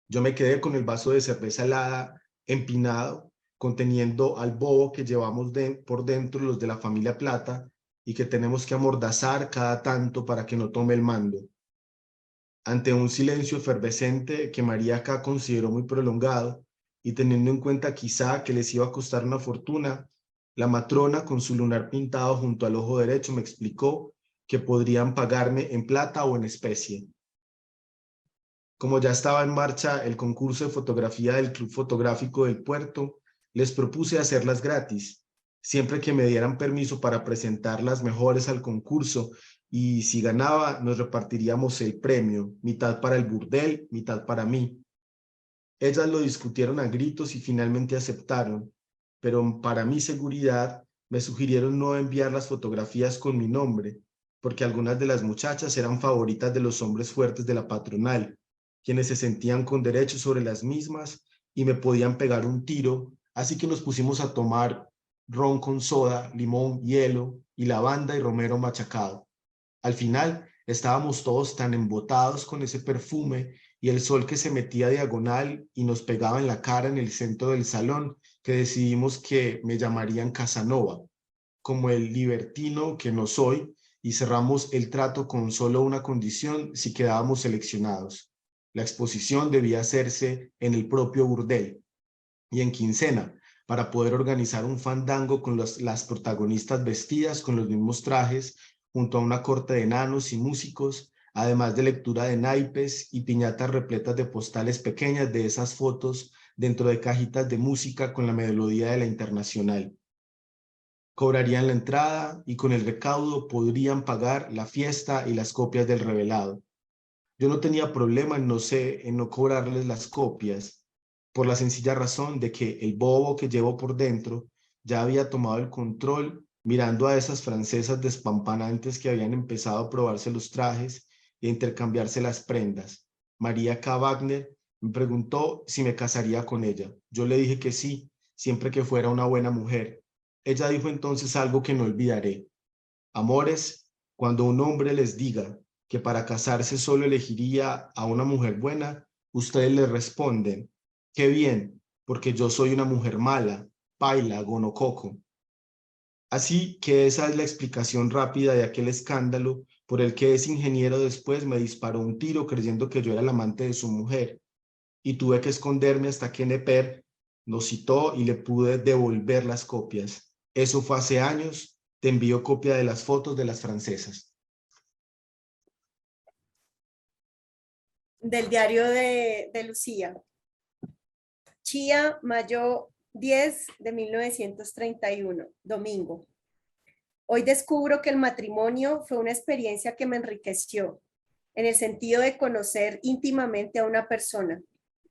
Yo me quedé con el vaso de cerveza helada empinado, conteniendo al bobo que llevamos por dentro los de la familia Plata y que tenemos que amordazar cada tanto para que no tome el mando. Ante un silencio efervescente que María K. consideró muy prolongado y teniendo en cuenta quizá que les iba a costar una fortuna, la matrona con su lunar pintado junto al ojo derecho me explicó que podrían pagarme en plata o en especie. Como ya estaba en marcha el concurso de fotografía del Club Fotográfico del Puerto, les propuse hacerlas gratis, siempre que me dieran permiso para presentar las mejores al concurso y si ganaba nos repartiríamos el premio, mitad para el burdel, mitad para mí. Ellas lo discutieron a gritos y finalmente aceptaron, pero para mi seguridad me sugirieron no enviar las fotografías con mi nombre, porque algunas de las muchachas eran favoritas de los hombres fuertes de la patronal, quienes se sentían con derecho sobre las mismas y me podían pegar un tiro, así que nos pusimos a tomar ron con soda, limón, hielo y lavanda y romero machacado. Al final estábamos todos tan embotados con ese perfume y el sol que se metía diagonal y nos pegaba en la cara en el centro del salón que decidimos que me llamarían Casanova, como el libertino que no soy, y cerramos el trato con solo una condición si quedábamos seleccionados. La exposición debía hacerse en el propio burdel y en quincena para poder organizar un fandango con las protagonistas vestidas con los mismos trajes junto a una corte de enanos y músicos, además de lectura de naipes y piñatas repletas de postales pequeñas de esas fotos dentro de cajitas de música con la melodía de la Internacional. Cobrarían la entrada y con el recaudo podrían pagar la fiesta y las copias del revelado. Yo no tenía problema en no cobrarles las copias, por la sencilla razón de que el bobo que llevo por dentro ya había tomado el control mirando a esas francesas despampanantes que habían empezado a probarse los trajes y a intercambiarse las prendas. María K. Wagner me preguntó si me casaría con ella. Yo le dije que sí, siempre que fuera una buena mujer. Ella dijo entonces algo que no olvidaré. Amores, cuando un hombre les diga que para casarse solo elegiría a una mujer buena, ustedes le responden, qué bien, porque yo soy una mujer mala, paila, gonococo. Así que esa es la explicación rápida de aquel escándalo por el que ese ingeniero después me disparó un tiro creyendo que yo era el amante de su mujer y tuve que esconderme hasta que Neper nos citó y le pude devolver las copias. Eso fue hace años, te envío copia de las fotos de las francesas. Del diario de Lucía. Chía, mayo 10 de 1931, domingo. Hoy descubro que el matrimonio fue una experiencia que me enriqueció, en el sentido de conocer íntimamente a una persona,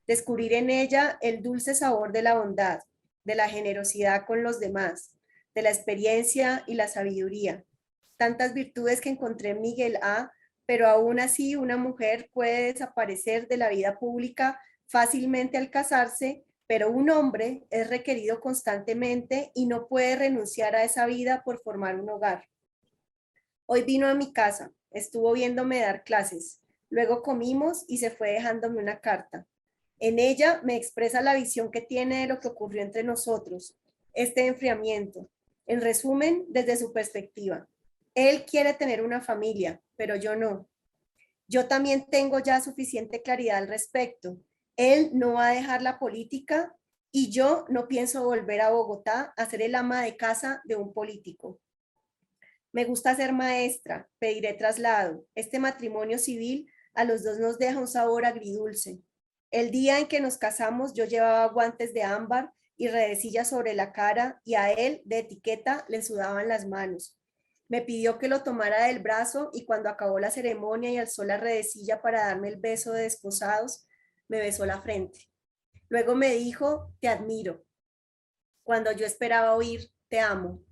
descubrir en ella el dulce sabor de la bondad, de la generosidad con los demás, de la experiencia y la sabiduría. Tantas virtudes que encontré en Miguel A., pero aún así una mujer puede desaparecer de la vida pública fácilmente al casarse, pero un hombre es requerido constantemente y no puede renunciar a esa vida por formar un hogar. Hoy vino a mi casa, estuvo viéndome dar clases, luego comimos y se fue dejándome una carta. En ella me expresa la visión que tiene de lo que ocurrió entre nosotros, este enfriamiento. En resumen, desde su perspectiva. Él quiere tener una familia, pero yo no. Yo también tengo ya suficiente claridad al respecto. Él no va a dejar la política y yo no pienso volver a Bogotá a ser el ama de casa de un político. Me gusta ser maestra, pediré traslado. Este matrimonio civil a los dos nos deja un sabor agridulce. El día en que nos casamos yo llevaba guantes de ámbar y redecillas sobre la cara y a él de etiqueta le sudaban las manos. Me pidió que lo tomara del brazo y cuando acabó la ceremonia y alzó la redecilla para darme el beso de desposados, me besó la frente. Luego me dijo, te admiro. Cuando yo esperaba oír, te amo.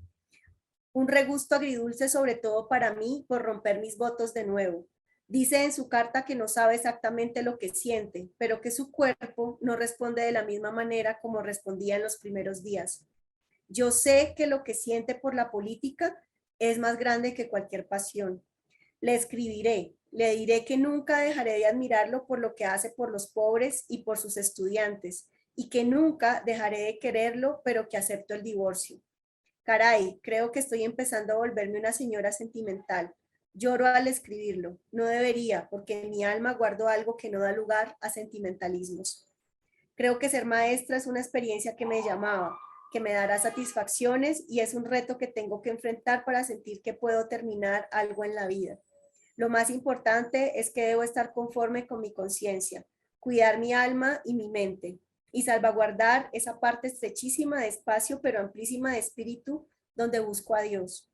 Un regusto agridulce sobre todo para mí por romper mis votos de nuevo. Dice en su carta que no sabe exactamente lo que siente, pero que su cuerpo no responde de la misma manera como respondía en los primeros días. Yo sé que lo que siente por la política es más grande que cualquier pasión. Le escribiré, le diré que nunca dejaré de admirarlo por lo que hace por los pobres y por sus estudiantes, y que nunca dejaré de quererlo, pero que acepto el divorcio. Caray, creo que estoy empezando a volverme una señora sentimental. Lloro al escribirlo. No debería, porque en mi alma guardo algo que no da lugar a sentimentalismos. Creo que ser maestra es una experiencia que me llamaba, que me dará satisfacciones y es un reto que tengo que enfrentar para sentir que puedo terminar algo en la vida. Lo más importante es que debo estar conforme con mi conciencia, cuidar mi alma y mi mente y salvaguardar esa parte estrechísima de espacio pero amplísima de espíritu donde busco a Dios.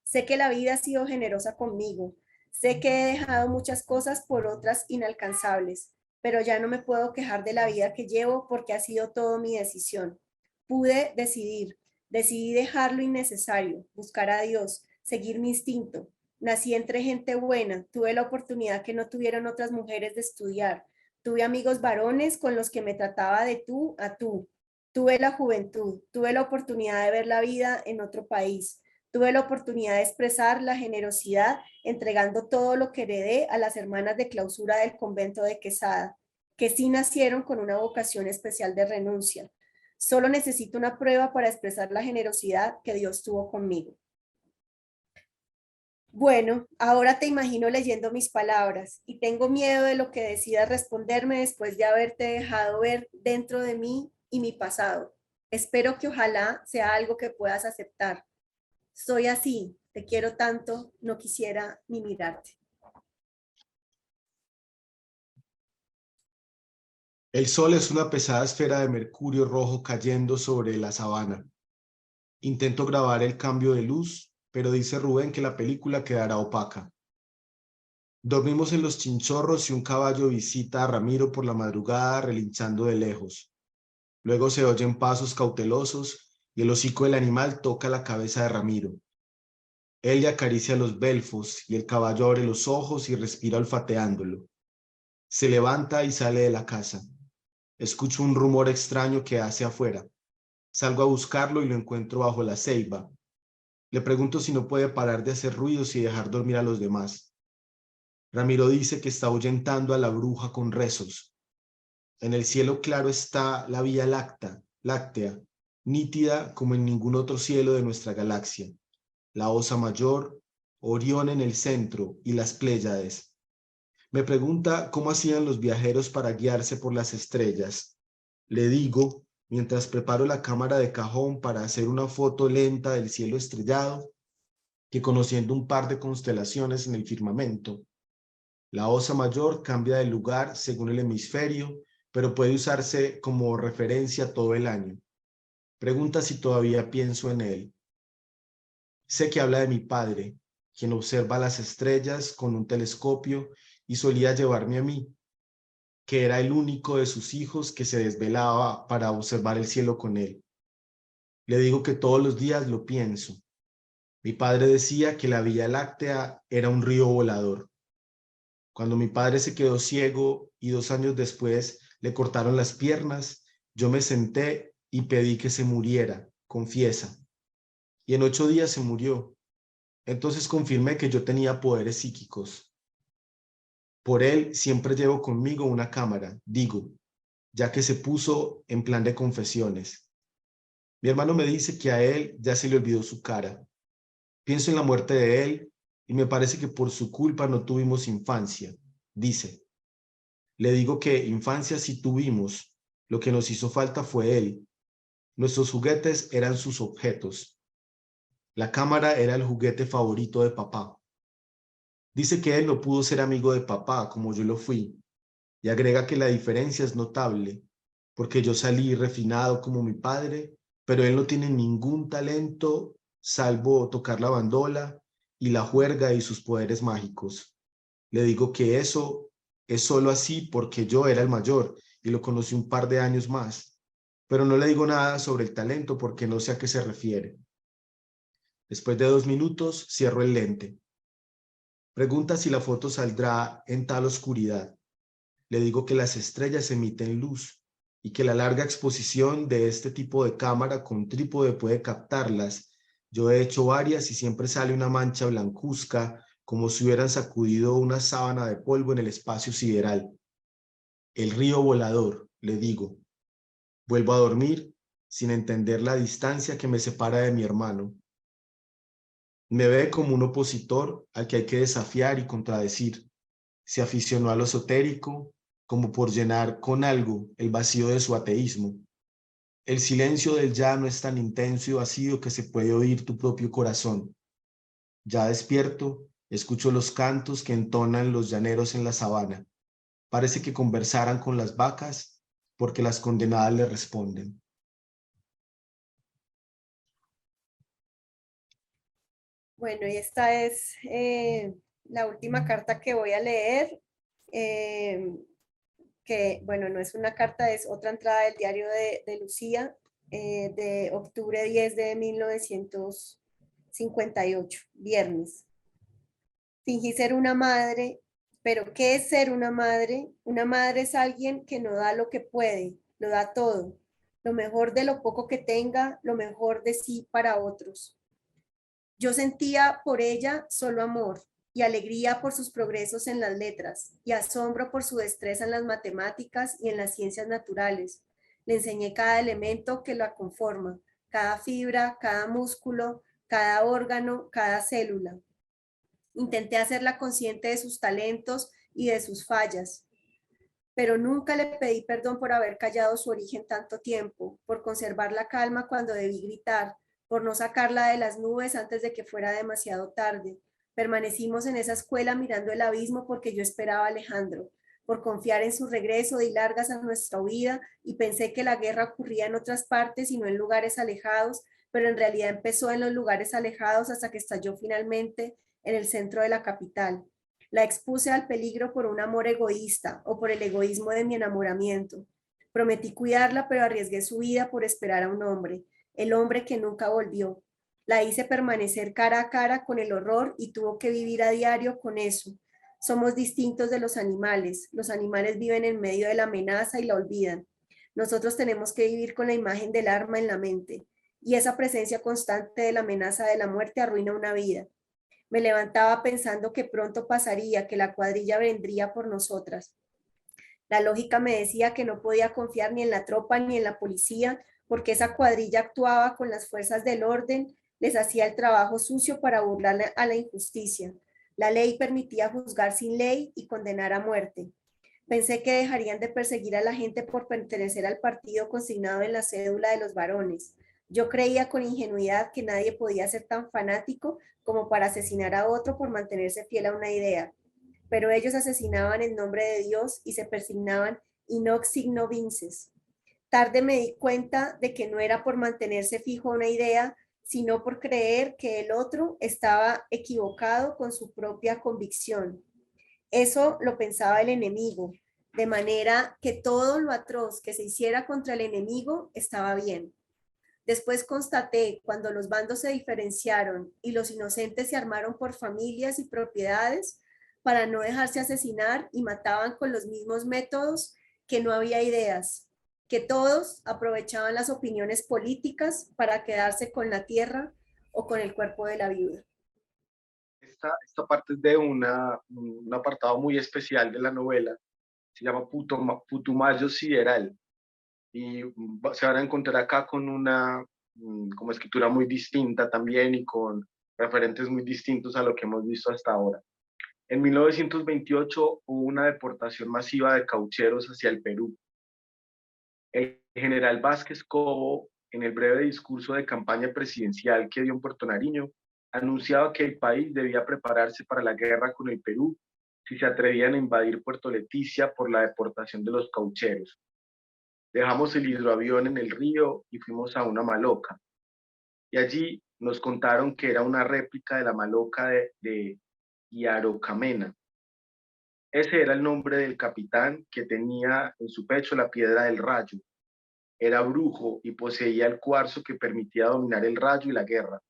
Sé que la vida ha sido generosa conmigo, sé que he dejado muchas cosas por otras inalcanzables, pero ya no me puedo quejar de la vida que llevo porque ha sido todo mi decisión. Pude decidir, decidí dejar lo innecesario, buscar a Dios, seguir mi instinto. Nací entre gente buena, tuve la oportunidad que no tuvieron otras mujeres de estudiar, tuve amigos varones con los que me trataba de tú a tú, tuve la juventud, tuve la oportunidad de ver la vida en otro país. Tuve la oportunidad de expresar la generosidad entregando todo lo que heredé a las hermanas de clausura del convento de Quesada, que sí nacieron con una vocación especial de renuncia. Solo necesito una prueba para expresar la generosidad que Dios tuvo conmigo. Bueno, ahora te imagino leyendo mis palabras y tengo miedo de lo que decidas responderme después de haberte dejado ver dentro de mí y mi pasado. Espero que ojalá sea algo que puedas aceptar. Soy así, te quiero tanto, no quisiera ni mirarte. El sol es una pesada esfera de mercurio rojo cayendo sobre la sabana. Intento grabar el cambio de luz, pero dice Rubén que la película quedará opaca. Dormimos en los chinchorros y un caballo visita a Ramiro por la madrugada relinchando de lejos. Luego se oyen pasos cautelosos y el hocico del animal toca la cabeza de Ramiro. Él le acaricia los belfos y el caballo abre los ojos y respira olfateándolo. Se levanta y sale de la casa. Escucho un rumor extraño que hace afuera. Salgo a buscarlo y lo encuentro bajo la ceiba. Le pregunto si no puede parar de hacer ruidos y dejar dormir a los demás. Ramiro dice que está ahuyentando a la bruja con rezos. En el cielo claro está la Vía Láctea, nítida como en ningún otro cielo de nuestra galaxia. La Osa Mayor, Orión en el centro y las Pléyades. Me pregunta cómo hacían los viajeros para guiarse por las estrellas. Le digo, mientras preparo la cámara de cajón para hacer una foto lenta del cielo estrellado, que conociendo un par de constelaciones en el firmamento, la Osa Mayor cambia de lugar según el hemisferio, pero puede usarse como referencia todo el año. Pregunta si todavía pienso en él. Sé que habla de mi padre, quien observa las estrellas con un telescopio y solía llevarme a mí, que era el único de sus hijos que se desvelaba para observar el cielo con él. Le digo que todos los días lo pienso. Mi padre decía que la Vía Láctea era un río volador. Cuando mi padre se quedó ciego y 2 años después le cortaron las piernas, yo me senté y pedí que se muriera, confiesa. Y en 8 días se murió. Entonces confirmé que yo tenía poderes psíquicos. Por él siempre llevo conmigo una cámara, digo, ya que se puso en plan de confesiones. Mi hermano me dice que a él ya se le olvidó su cara. Pienso en la muerte de él y me parece que por su culpa no tuvimos infancia, dice. Le digo que infancia sí tuvimos, lo que nos hizo falta fue él. Nuestros juguetes eran sus objetos. La cámara era el juguete favorito de papá. Dice que él no pudo ser amigo de papá como yo lo fui, y agrega que la diferencia es notable, porque yo salí refinado como mi padre, pero él no tiene ningún talento salvo tocar la bandola y la juerga y sus poderes mágicos. Le digo que eso es solo así porque yo era el mayor y lo conocí un par de años más, pero no le digo nada sobre el talento porque no sé a qué se refiere. Después de 2 minutos, cierro el lente. Pregunta si la foto saldrá en tal oscuridad. Le digo que las estrellas emiten luz y que la larga exposición de este tipo de cámara con trípode puede captarlas. Yo he hecho varias y siempre sale una mancha blancuzca, como si hubieran sacudido una sábana de polvo en el espacio sideral. El río volador, le digo. Vuelvo a dormir sin entender la distancia que me separa de mi hermano. Me ve como un opositor al que hay que desafiar y contradecir. Se aficionó a lo esotérico como por llenar con algo el vacío de su ateísmo. El silencio del llano es tan intenso y vacío que se puede oír tu propio corazón. Ya despierto, escucho los cantos que entonan los llaneros en la sabana. Parece que conversaran con las vacas porque las condenadas le responden. Bueno, y esta es la última carta que voy a leer, eh, que, bueno, no es una carta, es otra entrada del diario de Lucía, de octubre 10 de 1958, viernes. Fingí ser una madre, pero ¿qué es ser una madre? Una madre es alguien que no da lo que puede, lo da todo, lo mejor de lo poco que tenga, lo mejor de sí para otros. Yo sentía por ella solo amor y alegría por sus progresos en las letras y asombro por su destreza en las matemáticas y en las ciencias naturales. Le enseñé cada elemento que la conforma, cada fibra, cada músculo, cada órgano, cada célula. Intenté hacerla consciente de sus talentos y de sus fallas, pero nunca le pedí perdón por haber callado su origen tanto tiempo, por conservar la calma cuando debí gritar, por no sacarla de las nubes antes de que fuera demasiado tarde. Permanecimos en esa escuela mirando el abismo porque yo esperaba a Alejandro, por confiar en su regreso de largas a nuestra huida y pensé que la guerra ocurría en otras partes y no en lugares alejados, pero en realidad empezó en los lugares alejados hasta que estalló finalmente en el centro de la capital. La expuse al peligro por un amor egoísta o por el egoísmo de mi enamoramiento. Prometí cuidarla, pero arriesgué su vida por esperar a un hombre, el hombre que nunca volvió. La hice permanecer cara a cara con el horror y tuvo que vivir a diario con eso. Somos distintos de los animales. Los animales viven en medio de la amenaza y la olvidan. Nosotros tenemos que vivir con la imagen del arma en la mente. Y esa presencia constante de la amenaza de la muerte arruina una vida. Me levantaba pensando que pronto pasaría, que la cuadrilla vendría por nosotras. La lógica me decía que no podía confiar ni en la tropa ni en la policía, porque esa cuadrilla actuaba con las fuerzas del orden, les hacía el trabajo sucio para burlar a la injusticia. La ley permitía juzgar sin ley y condenar a muerte. Pensé que dejarían de perseguir a la gente por pertenecer al partido consignado en la cédula de los varones. Yo creía con ingenuidad que nadie podía ser tan fanático como para asesinar a otro por mantenerse fiel a una idea, pero ellos asesinaban en nombre de Dios y se persignaban in hoc signo vinces. Tarde me di cuenta de que no era por mantenerse fijo a una idea, sino por creer que el otro estaba equivocado con su propia convicción. Eso lo pensaba el enemigo, de manera que todo lo atroz que se hiciera contra el enemigo estaba bien. Después constaté, cuando los bandos se diferenciaron y los inocentes se armaron por familias y propiedades para no dejarse asesinar y mataban con los mismos métodos, que no había ideas, que todos aprovechaban las opiniones políticas para quedarse con la tierra o con el cuerpo de la viuda. Esta parte es de un apartado muy especial de la novela, se llama Putumayo Sideral, y se van a encontrar acá con una como escritura muy distinta también y con referentes muy distintos a lo que hemos visto hasta ahora. En 1928 hubo una deportación masiva de caucheros hacia el Perú. El general Vázquez Cobo, en el breve discurso de campaña presidencial que dio en Puerto Nariño, anunciaba que el país debía prepararse para la guerra con el Perú si se atrevían a invadir Puerto Leticia por la deportación de los caucheros. Dejamos el hidroavión en el río y fuimos a una maloca. Y allí nos contaron que era una réplica de la maloca de Yarocamena. Ese era el nombre del capitán que tenía en su pecho la piedra del rayo. Era brujo y poseía el cuarzo que permitía dominar el rayo y la guerra.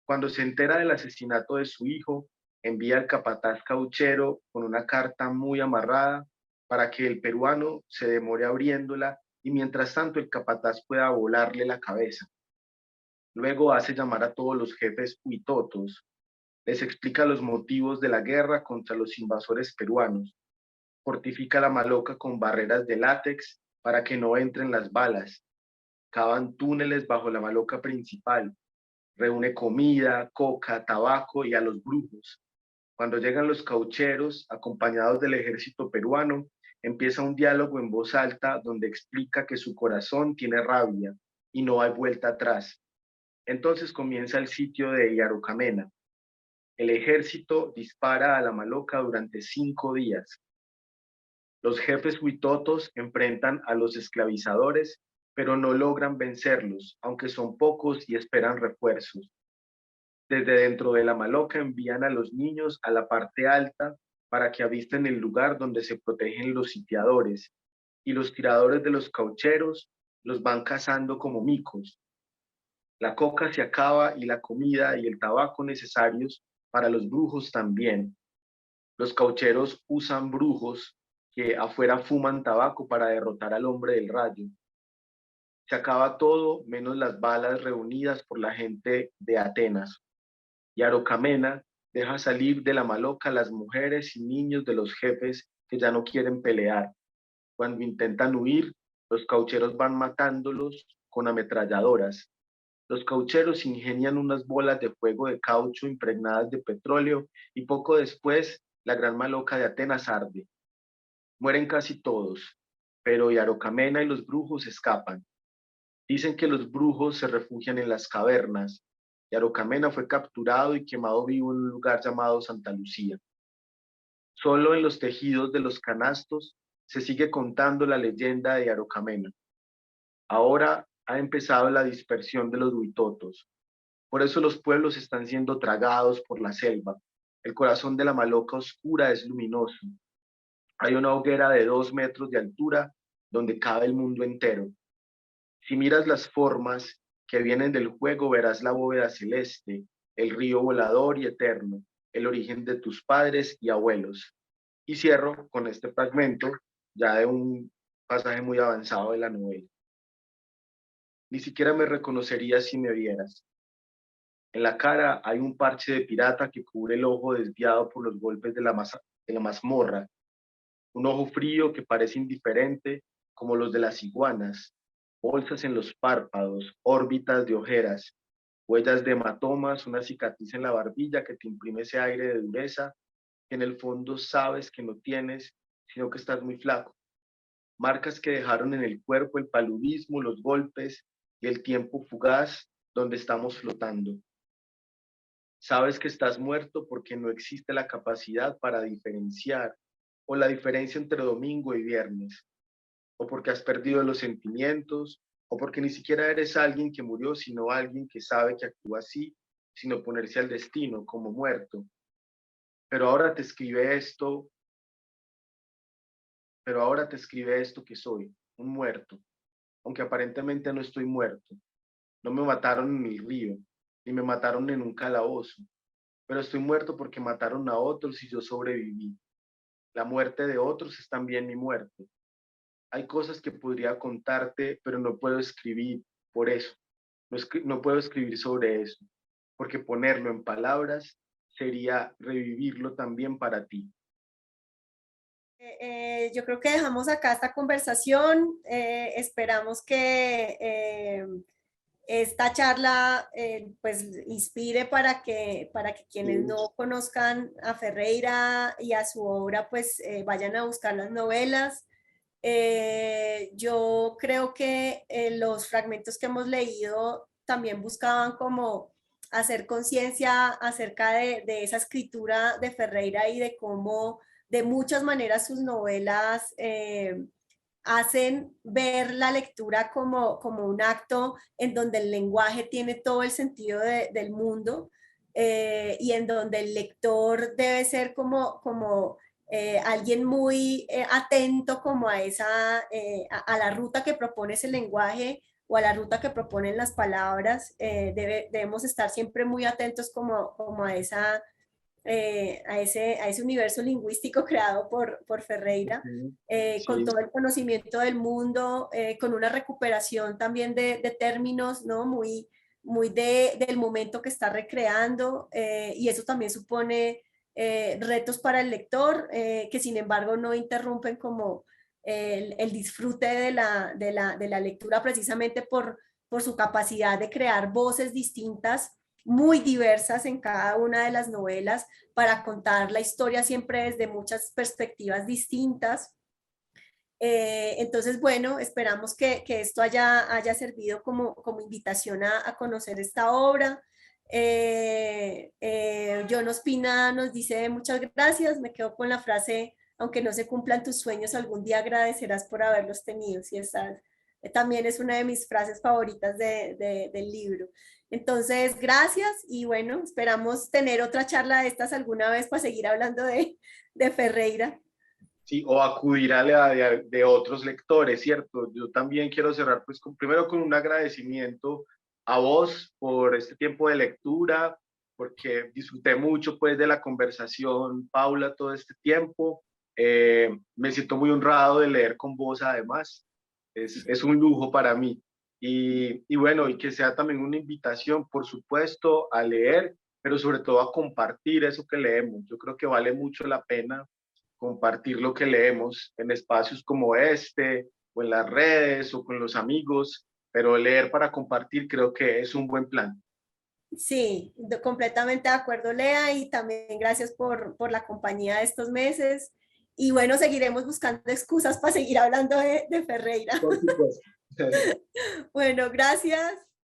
Cuando se entera del asesinato de su hijo, envía al capataz cauchero con una carta muy amarrada para que el peruano se demore abriéndola y mientras tanto el capataz pueda volarle la cabeza. Luego hace llamar a todos los jefes huitotos, les explica los motivos de la guerra contra los invasores peruanos, fortifica la maloca con barreras de látex para que no entren las balas, cavan túneles bajo la maloca principal, reúne comida, coca, tabaco y a los brujos. Cuando llegan los caucheros, acompañados del ejército peruano, empieza un diálogo en voz alta donde explica que su corazón tiene rabia y no hay vuelta atrás. Entonces comienza el sitio de Yarocamena. El ejército dispara a la maloca durante 5 días. Los jefes huitotos enfrentan a los esclavizadores, pero no logran vencerlos, aunque son pocos y esperan refuerzos. Desde dentro de la maloca envían a los niños a la parte alta para que avisten el lugar donde se protegen los sitiadores, y los tiradores de los caucheros los van cazando como micos. La coca se acaba y la comida y el tabaco necesarios para los brujos también. Los caucheros usan brujos que afuera fuman tabaco para derrotar al hombre del rayo. Se acaba todo menos las balas reunidas por la gente de Atenas. Y Arocamena deja salir de la maloca a las mujeres y niños de los jefes que ya no quieren pelear. Cuando intentan huir, los caucheros van matándolos con ametralladoras. Los caucheros ingenian unas bolas de fuego de caucho impregnadas de petróleo y poco después la gran maloca de Atenas arde. Mueren casi todos, pero Yarocamena y los brujos escapan. Dicen que los brujos se refugian en las cavernas. Yarocamena fue capturado y quemado vivo en un lugar llamado Santa Lucía. Solo en los tejidos de los canastos se sigue contando la leyenda de Yarocamena. Ahora ha empezado la dispersión de los huitotos. Por eso los pueblos están siendo tragados por la selva. El corazón de la maloca oscura es luminoso. Hay una hoguera de 2 metros de altura donde cabe el mundo entero. Si miras las formas que vienen del juego, verás la bóveda celeste, el río volador y eterno, el origen de tus padres y abuelos. Y cierro con este fragmento ya de un pasaje muy avanzado de la novela. Ni siquiera me reconocerías si me vieras. En la cara hay un parche de pirata que cubre el ojo desviado por los golpes de la mazmorra, un ojo frío que parece indiferente como los de las iguanas, bolsas en los párpados, órbitas de ojeras, huellas de hematomas, una cicatriz en la barbilla que te imprime ese aire de dureza que en el fondo sabes que no tienes, sino que estás muy flaco. Marcas que dejaron en el cuerpo el paludismo, los golpes y el tiempo fugaz donde estamos flotando. Sabes que estás muerto porque no existe la capacidad para diferenciar o la diferencia entre domingo y viernes, o porque has perdido los sentimientos, o porque ni siquiera eres alguien que murió, sino alguien que sabe que actúa así, sin oponerse al destino, como muerto. Pero ahora te escribe esto, pero ahora te escribe esto que soy, un muerto, aunque aparentemente no estoy muerto. No me mataron en el río, ni me mataron en un calabozo, pero estoy muerto porque mataron a otros y yo sobreviví. La muerte de otros es también mi muerte. Hay cosas que podría contarte, pero no puedo escribir por eso. No puedo escribir sobre eso, porque ponerlo en palabras sería revivirlo también para ti. Yo creo que dejamos acá esta conversación. Esperamos que esta charla pues inspire para que quienes no conozcan a Ferreira y a su obra pues vayan a buscar las novelas. Yo creo que los fragmentos que hemos leído también buscaban como hacer conciencia acerca de esa escritura de Ferreira y de cómo de muchas maneras sus novelas hacen ver la lectura como un acto en donde el lenguaje tiene todo el sentido del mundo y en donde el lector debe ser como alguien muy atento como a a la ruta que propone ese lenguaje o a la ruta que proponen las palabras. Debemos estar siempre muy atentos como a ese universo lingüístico creado por Ferreira, con Sí, todo el conocimiento del mundo, con una recuperación también de términos, ¿no? Muy del momento que está recreando, y eso también supone retos para el lector, que sin embargo no interrumpen como el disfrute de la lectura precisamente por su capacidad de crear voces distintas muy diversas en cada una de las novelas para contar la historia siempre desde muchas perspectivas distintas. Entonces, bueno, esperamos que esto haya servido como invitación a conocer esta obra. John Ospina nos dice muchas gracias, me quedo con la frase, aunque no se cumplan tus sueños, algún día agradecerás por haberlos tenido. Sí, esa también es una de mis frases favoritas del libro. Entonces, gracias y bueno, esperamos tener otra charla de estas alguna vez para seguir hablando de Ferreira. sí, o acudir a la de otros lectores, ¿cierto? Yo también quiero cerrar pues primero con un agradecimiento a vos por este tiempo de lectura, porque disfruté mucho pues de la conversación, Paula, todo este tiempo. Me siento muy honrado de leer con vos además, es un lujo para mí. Y bueno, y que sea también una invitación, por supuesto, a leer, pero sobre todo a compartir eso que leemos. Yo creo que vale mucho la pena compartir lo que leemos en espacios como este, o en las redes, o con los amigos, pero leer para compartir creo que es un buen plan. Sí, completamente de acuerdo, Lea, y también gracias por la compañía de estos meses. Y bueno, seguiremos buscando excusas para seguir hablando de Ferreira. Por supuesto. Bueno, gracias.